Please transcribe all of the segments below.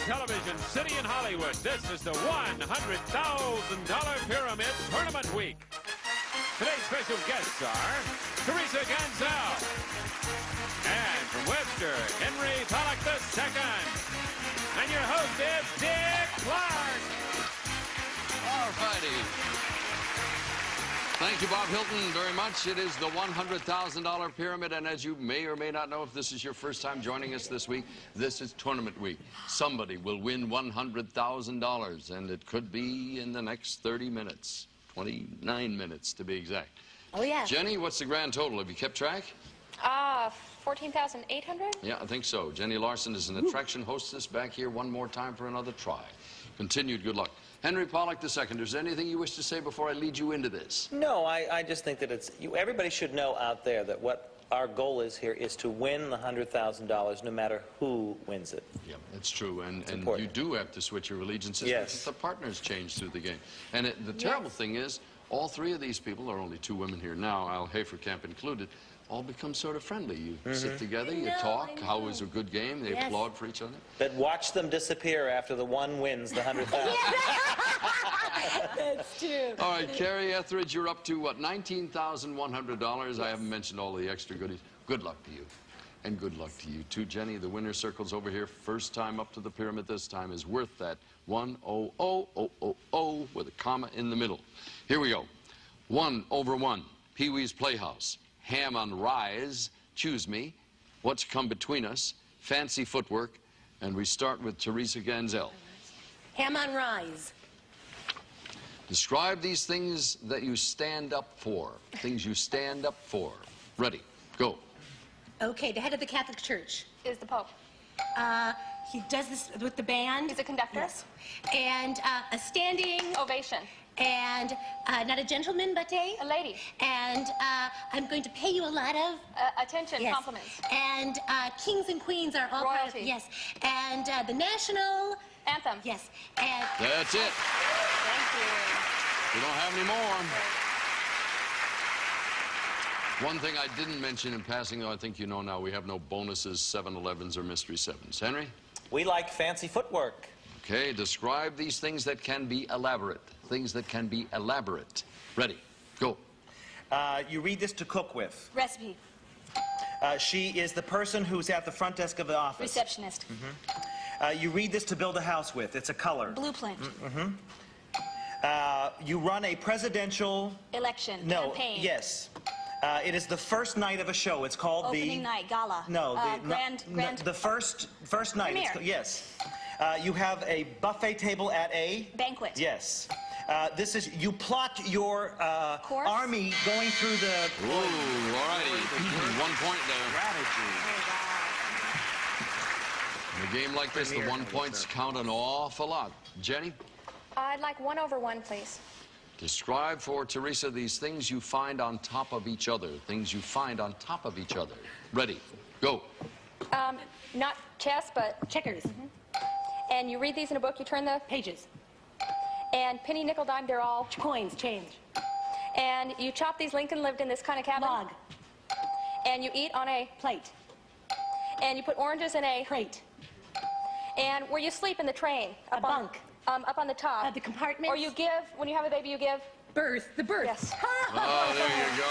television city in Hollywood, this is the $100,000 Pyramid Tournament Week. Today's special guests are Teresa Ganzel and from Webster, Henry Pollock II. And your host is Dick Clark. All righty. Thank you, Bob Hilton, very much. It is the $100,000 Pyramid, and as you may or may not know, if this is your first time joining us this week, this is Tournament Week. Somebody will win $100,000, and it could be in the next 30 minutes, 29 minutes to be exact. Oh, yeah. Jenny, what's the grand total? Have you kept track? 14,800? Yeah, I think so. Jenny Larson is an attraction hostess back here one more time for another try. Continued good luck. Henry Pollock II, is there anything you wish to say before I lead you into this? No, I just think that everybody should know out there that what our goal is here is to win the $100,000 no matter who wins it. Yeah, that's true. And you do have to switch your allegiances. Yes. The partners change through the game. And the terrible thing is, all three of these people, there are only two women here now, Al Haferkamp included, all become sort of friendly. You sit together, you talk, how was a good game, they applaud for each other. But watch them disappear after the one wins the $100,000. That's true. All right, Kerri Ethridge, you're up to, what, $19,100. Yes. I haven't mentioned all the extra goodies. Good luck to you. And good luck to you, too. Jenny, the winner circle's over here. First time up to the pyramid this time is worth that 100,000 with a comma in the middle. Here we go. 1 over 1, Pee-wee's Playhouse. Ham on Rise, Choose Me, What's Come Between Us, Fancy Footwork, and we start with Teresa Ganzel. Ham on Rise. Describe these things that you stand up for. Things you stand up for. Ready, go. Okay, the head of the Catholic Church. Is the Pope. He does this with the band. He's a conductor. Yes. And a standing Ovation. and not a gentleman, but a lady. And I'm going to pay you a lot of Attention, compliments. And kings and queens are all part of, Royalty. yes. And the national Anthem. yes. And That's it. Thank you. We don't have any more. One thing I didn't mention in passing, though I think you know now, we have no bonuses, 7-Elevens, or Mystery 7s. Henry? We like fancy footwork. Okay, describe these things that can be elaborate. Things that can be elaborate. Ready, go. You read this to cook with. Recipe. She is the person who's at the front desk of the office. Receptionist. You read this to build a house with. It's a color. Blueprint. You run a presidential... Election. No, Campaign. yes. It is the first night of a show. It's called Opening night. Gala. No, grand. the first night. Premiere. Yes. You have a buffet table at a... Banquet. Yes. This is, you plot your Course? army going through the... Ooh, all righty. 1 point there. Strategy. In a game like this, the 1 points count an awful lot. Jenny? I'd like 1 over 1, please. Describe for Teresa these things you find on top of each other. Things you find on top of each other. Ready, go. Not chess, but... checkers. And you read these in a book, you turn the... Pages. And penny, nickel, dime, they're all... Coins, change. And you chop these. Lincoln lived in this kind of cabin. Log. And you eat on a... Plate. And you put oranges in a... Crate. And where you sleep in the train. A bunk. Up on the top. The compartment. Or you give, when you have a baby, you give... Birth. The birth. Yes. Oh, there you go.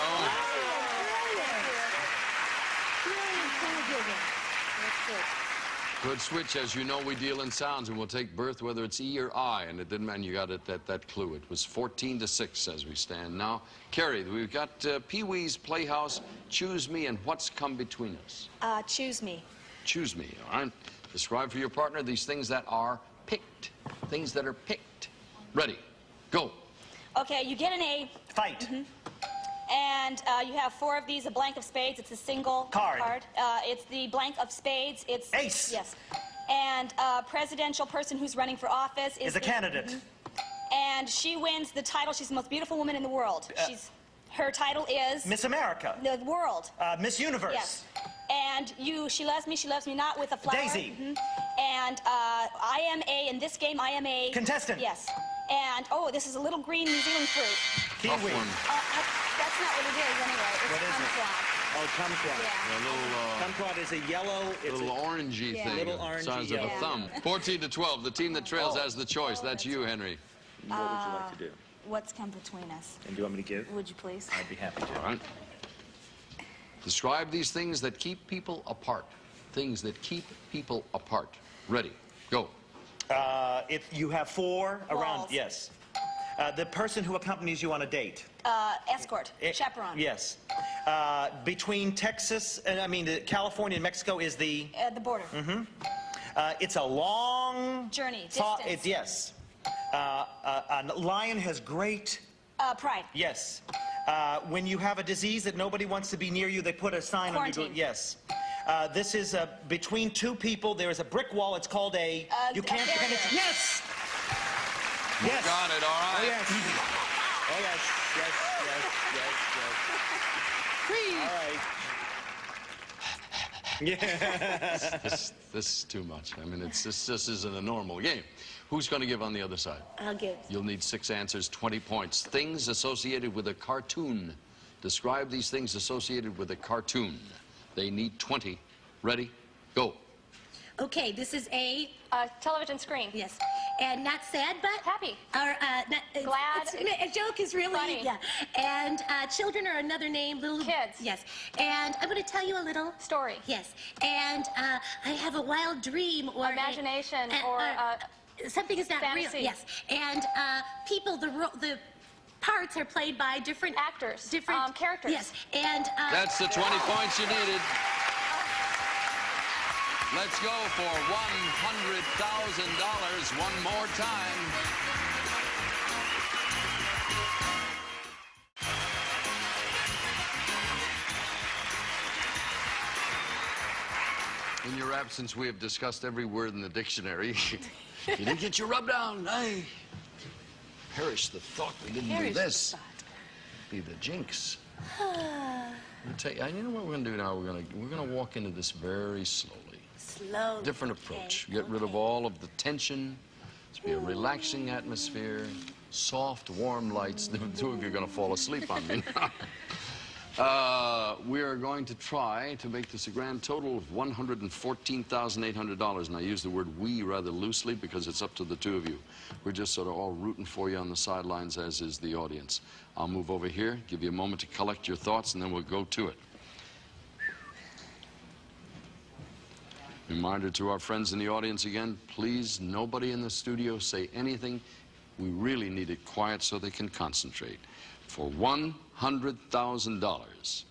Good switch. As you know, we deal in sounds, and we'll take birth whether it's E or I, and it didn't, and you got it, that clue. It was 14-6 as we stand now. Kerri, we've got Pee-wee's Playhouse, Choose Me, and What's Come Between Us. Choose me. Choose me, all right? Describe for your partner these things that are picked. Things that are picked. Ready, go. Okay, you get an A. Fight. And you have 4 of these, a blank of spades. It's a single card. It's the blank of spades. It's ace. Yes. And presidential person who's running for office is a candidate. And she wins the title. She's the most beautiful woman in the world. Her title is Miss America. The world. Miss Universe. Yes. And she loves me not with a flower. Daisy. And I am in this game, I am a... Contestant. Yes. And, oh, this is a little green New Zealand fruit. Kiwi. Tough one. That's not what it is anyway. It's What is it? camouflage. Oh, kumquat. Yeah. A little, Kumquat is a yellow. It's little a orangey Yeah. thing. Little the orangey size of a yellow. thumb. 14 to 12. The team that trails has the choice. That's you, Henry. What would you like to do? What's come between us? And do you want me to give? Would you please? I'd be happy to. All right. Describe these things that keep people apart. Things that keep people apart. Ready. Go. If you have four around, Walls. yes. The person who accompanies you on a date. Escort. Chaperone. Yes. Between Texas, California and Mexico is the. The border. It's a long Journey. thought. Distance. Yes. A lion has great. Pride. Yes. When you have a disease that nobody wants to be near you, they put a sign Quarantine. on you. Yes. This is between two people. There is a brick wall. It's called a. You can't. barrier. Yes. You Yes. got it. All Oh right. yes. Oh yes. Yes. Yes. Yes. All right. Yeah. This is too much. I mean, this isn't a normal game. Who's going to give on the other side? I'll give. You'll need 6 answers, 20 points. Things associated with a cartoon. Describe these things associated with a cartoon. They need 20. Ready? Go. Okay, this is a, Television screen. yes, and not sad, but Happy. Or not, Glad. a joke is really Funny. yeah. And children are another name. Little Kids. Yes. And I'm going to tell you a little Story. Yes. And I have a wild dream or Imagination or something is not fantasy. real. Yes. And people, the parts are played by different Actors. different Characters. Yes. And That's the 20 points you needed. Let's go for $100,000 one more time. In your absence, we have discussed every word in the dictionary. You didn't get your rub down. I perish the thought we didn't do this. Be the jinx. I'll tell you, you know what we're going to do now? We're going to walk into this very slowly. slowly. Different approach. Get rid of all of the tension. It's be a relaxing atmosphere. Soft, warm lights. The two of you are going to fall asleep on me now. We are going to try to make this a grand total of $114,800. And I use the word we rather loosely because it's up to the two of you. We're just sort of all rooting for you on the sidelines, as is the audience. I'll move over here, give you a moment to collect your thoughts, and then we'll go to it. Reminder to our friends in the audience again, please, nobody in the studio say anything. We really need it quiet so they can concentrate. For $100,000.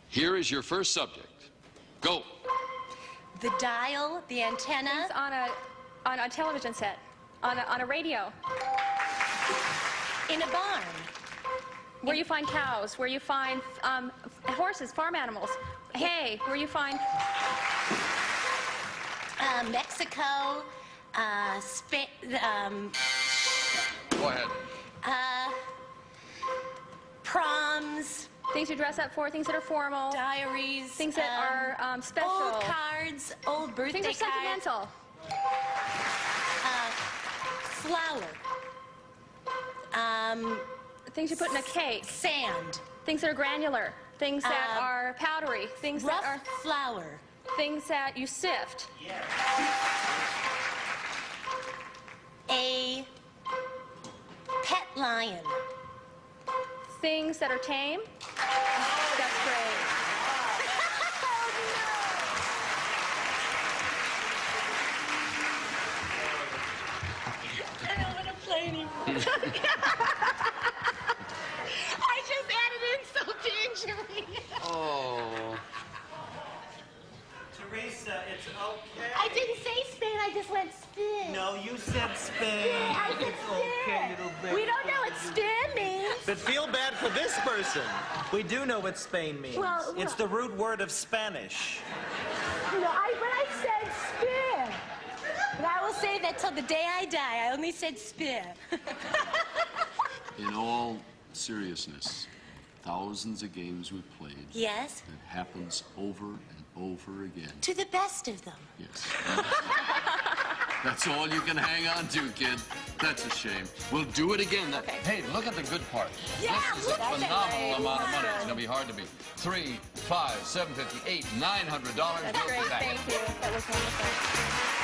Here is your first subject. Go. The dial, the antenna. Things on a television set, on a radio, In a barn. where you find cows, where you find horses, farm animals, hay, where you find Mexico. Go ahead. Proms. things you dress up for, things that are formal, Diaries. things that are special. Old cards. Old birthday Things are cards. sentimental. Flour. Things you put in a cake. Sand. Things that are granular. Things that are powdery. Things that Rough are flour. things that you sift. A pet lion. Things that are tame. That's great. I don't want to play anymore. I just added insult to injury. Oh. Teresa, it's okay. I didn't say spin, I just went spin. No, you said spin. Yeah, I said It's spin. okay, little baby. We don't know what spin means. But feel bad for this person. We do know what Spain means. Well, it's the root word of Spanish. No, but I said spin. But I will say that till the day I die. I only said spin. In all seriousness, thousands of games we've played. Yes, It happens over and over again. to the best of them. Yes. That's all you can hang on to, kid. That's a shame. We'll do it again. Okay. Hey, look at the good part. Yeah, this is a look at phenomenal that. amount of money. It's going to be hard to beat. $3, $5, $750, $8, $900. That's great. Thank you. That was wonderful.